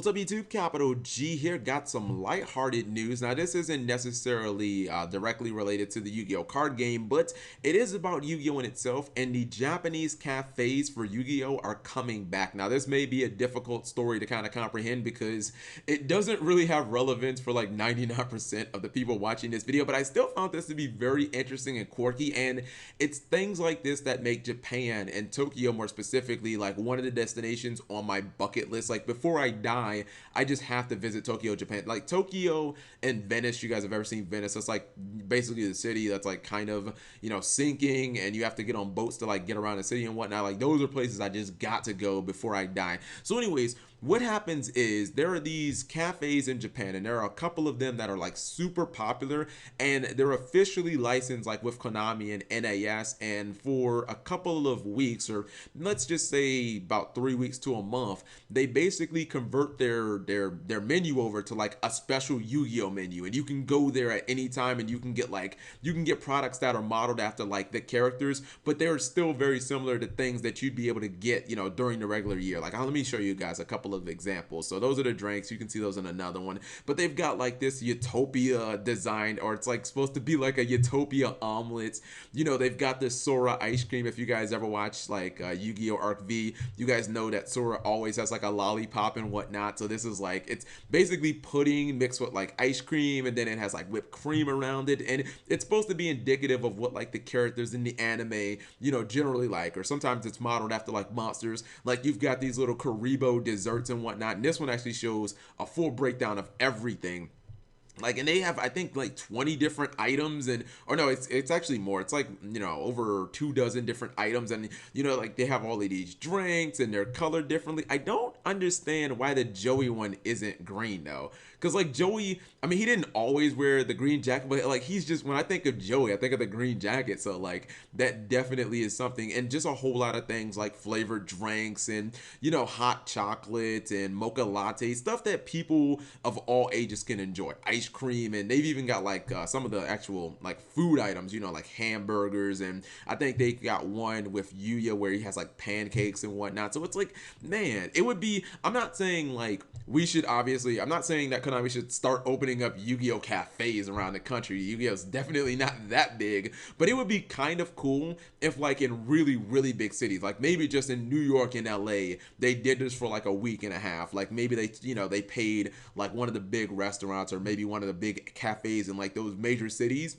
What's up YouTube? Capital G here. Got some lighthearted news. Now this isn't necessarily directly related to the Yu-Gi-Oh card game, but it is about Yu-Gi-Oh in itself, and the Japanese cafes for Yu-Gi-Oh are coming back. Now this may be a difficult story to kind of comprehend because it doesn't really have relevance for like 99% of the people watching this video, but I still found this to be very interesting and quirky, and it's things like this that make Japan and Tokyo more specifically like one of the destinations on my bucket list. Like before I die, I just have to visit Tokyo, Japan. Like Tokyo and Venice, you guys have ever seen Venice? It's like basically the city that's like kind of, sinking, and you have to get on boats to like get around the city and whatnot. Like those are places I just got to go before I die. So anyways, what happens is there are these cafes in Japan, and there are a couple of them that are like super popular, and they're officially licensed like with Konami and NAS, and for a couple of weeks, or let's just say about 3 weeks to a month, they basically convert their menu over to like a special Yu-Gi-Oh menu, and you can go there at any time and you can get products that are modeled after like the characters, but they're still very similar to things that you'd be able to get during the regular year. Like let me show you guys a couple of examples. So those are the drinks. You can see those in another one, but they've got like this Utopia design, or it's like supposed to be like a Utopia omelet. They've got this Sora ice cream. If you guys ever watch like Yu-Gi-Oh Arc V, you guys know that Sora always has like a lollipop and whatnot. So this is like, it's basically pudding mixed with like ice cream, and then it has like whipped cream around it, and it's supposed to be indicative of what like the characters in the anime generally like, or sometimes it's modeled after like monsters. Like you've got these little Karibo desserts and whatnot, and this one actually shows a full breakdown of everything. Like, and they have, I think, like 20 different items, and or no, it's actually more. It's like over 24 different items, and like they have all of these drinks and they're colored differently. I don't understand why the Joey one isn't green though, because like Joey, I mean, he didn't always wear the green jacket, but like he's just, when I think of Joey, I think of the green jacket. So like that definitely is something, and just a whole lot of things like flavored drinks and hot chocolate and mocha latte, stuff that people of all ages can enjoy. Ice cream, and they've even got like some of the actual like food items, like hamburgers, and I think they got one with Yuya where he has like pancakes and whatnot. So it's like, man, it would be, I'm not saying like we should, obviously I'm not saying that Konami should start opening up Yu-Gi-Oh cafes around the country. Yu-Gi-Oh's definitely not that big, but it would be kind of cool if like in really big cities, like maybe just in New York and LA, they did this for like a week and a half. Like maybe they they paid like one of the big restaurants, or maybe one of the big cafes in like those major cities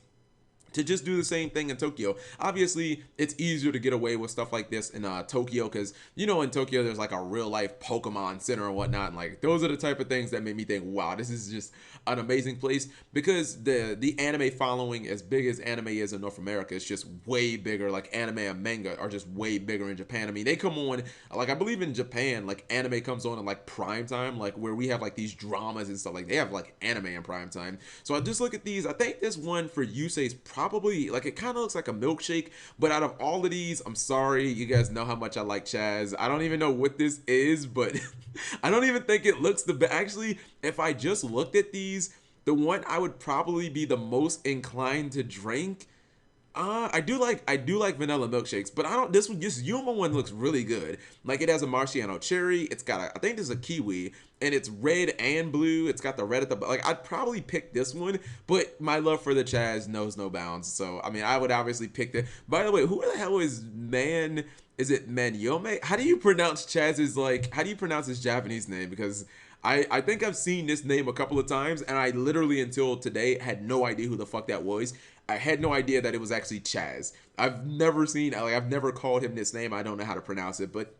to just do the same thing in Tokyo. Obviously, it's easier to get away with stuff like this in Tokyo, because in Tokyo there's like a real life Pokemon Center and whatnot, and like those are the type of things that made me think, wow, this is just an amazing place, because the anime following, as big as anime is in North America, it's just way bigger. Like anime and manga are just way bigger in Japan. I mean, they come on, like I believe in Japan, like anime comes on in like prime time, like where we have like these dramas and stuff. Like they have like anime in prime time. So I just look at these. I think this one for Yusei is probably, like, it kind of looks like a milkshake, but out of all of these, I'm sorry, you guys know how much I like Chaz. I don't even know what this is, but I don't even think it looks the best. Actually, if I just looked at these, the one I would probably be the most inclined to drink, I do like vanilla milkshakes, but I don't. This Yuma one looks really good. Like it has a Marciano cherry. It's got I think this is a kiwi, and it's red and blue. It's got the red at the, like I'd probably pick this one, but my love for the Chaz knows no bounds. So I mean, I would obviously pick the. By the way, who the hell is Man? Is it Manyome? How do you pronounce Chaz's, like? How do you pronounce his Japanese name? Because I think I've seen this name a couple of times, and I literally until today had no idea who the fuck that was. I had no idea that it was actually Chaz. I've never called him this name. I don't know how to pronounce it, but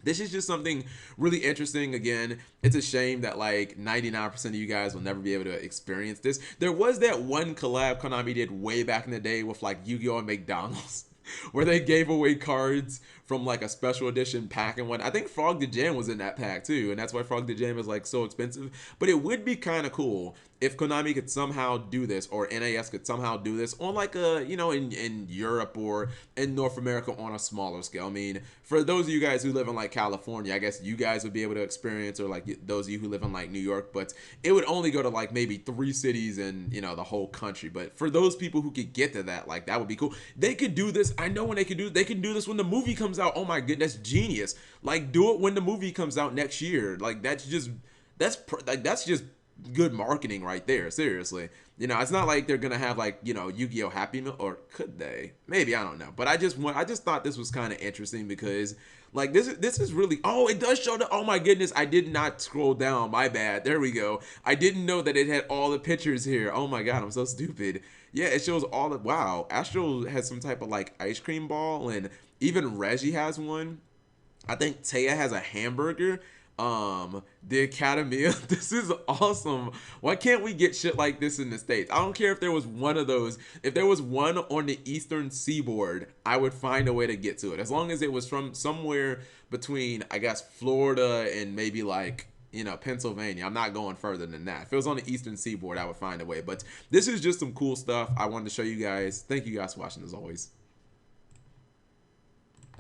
this is just something really interesting. Again, it's a shame that like 99% of you guys will never be able to experience this. There was that one collab Konami did way back in the day with like Yu-Gi-Oh and McDonald's, where they gave away cards from like a special edition pack and one. I think Frog the Jam was in that pack too, and that's why Frog the Jam is like so expensive. But it would be kind of cool if Konami could somehow do this, or NAS could somehow do this on like a, in Europe or in North America on a smaller scale. I mean, for those of you guys who live in like California, I guess you guys would be able to experience, or like those of you who live in like New York, but it would only go to like maybe 3 cities in, the whole country. But for those people who could get to that, like that would be cool. They could do this. I know when they can do this when the movie comes out. Oh my goodness, genius. Like do it when the movie comes out next year. Like that's like that's just good marketing right there. Seriously, you know, it's not like they're gonna have like, you know, Yu-Gi-Oh Happy Meal, or could they? Maybe, I don't know. But I just thought this was kind of interesting because like this is really, oh, it does show the, oh my goodness, I did not scroll down. My bad. There we go. I didn't know that it had all the pictures here. Oh my god, I'm so stupid. Yeah, it shows all the, wow. Astro has some type of like ice cream ball, and even Reggie has one. I think Taya has a hamburger. The Academy. This is awesome. Why can't we get shit like this in the States? I don't care if there was one of those. If there was one on the Eastern Seaboard, I would find a way to get to it. As long as it was from somewhere between, I guess, Florida and maybe like, you know, Pennsylvania. I'm not going further than that. If it was on the Eastern Seaboard, I would find a way. But this is just some cool stuff I wanted to show you guys. Thank you guys for watching as always.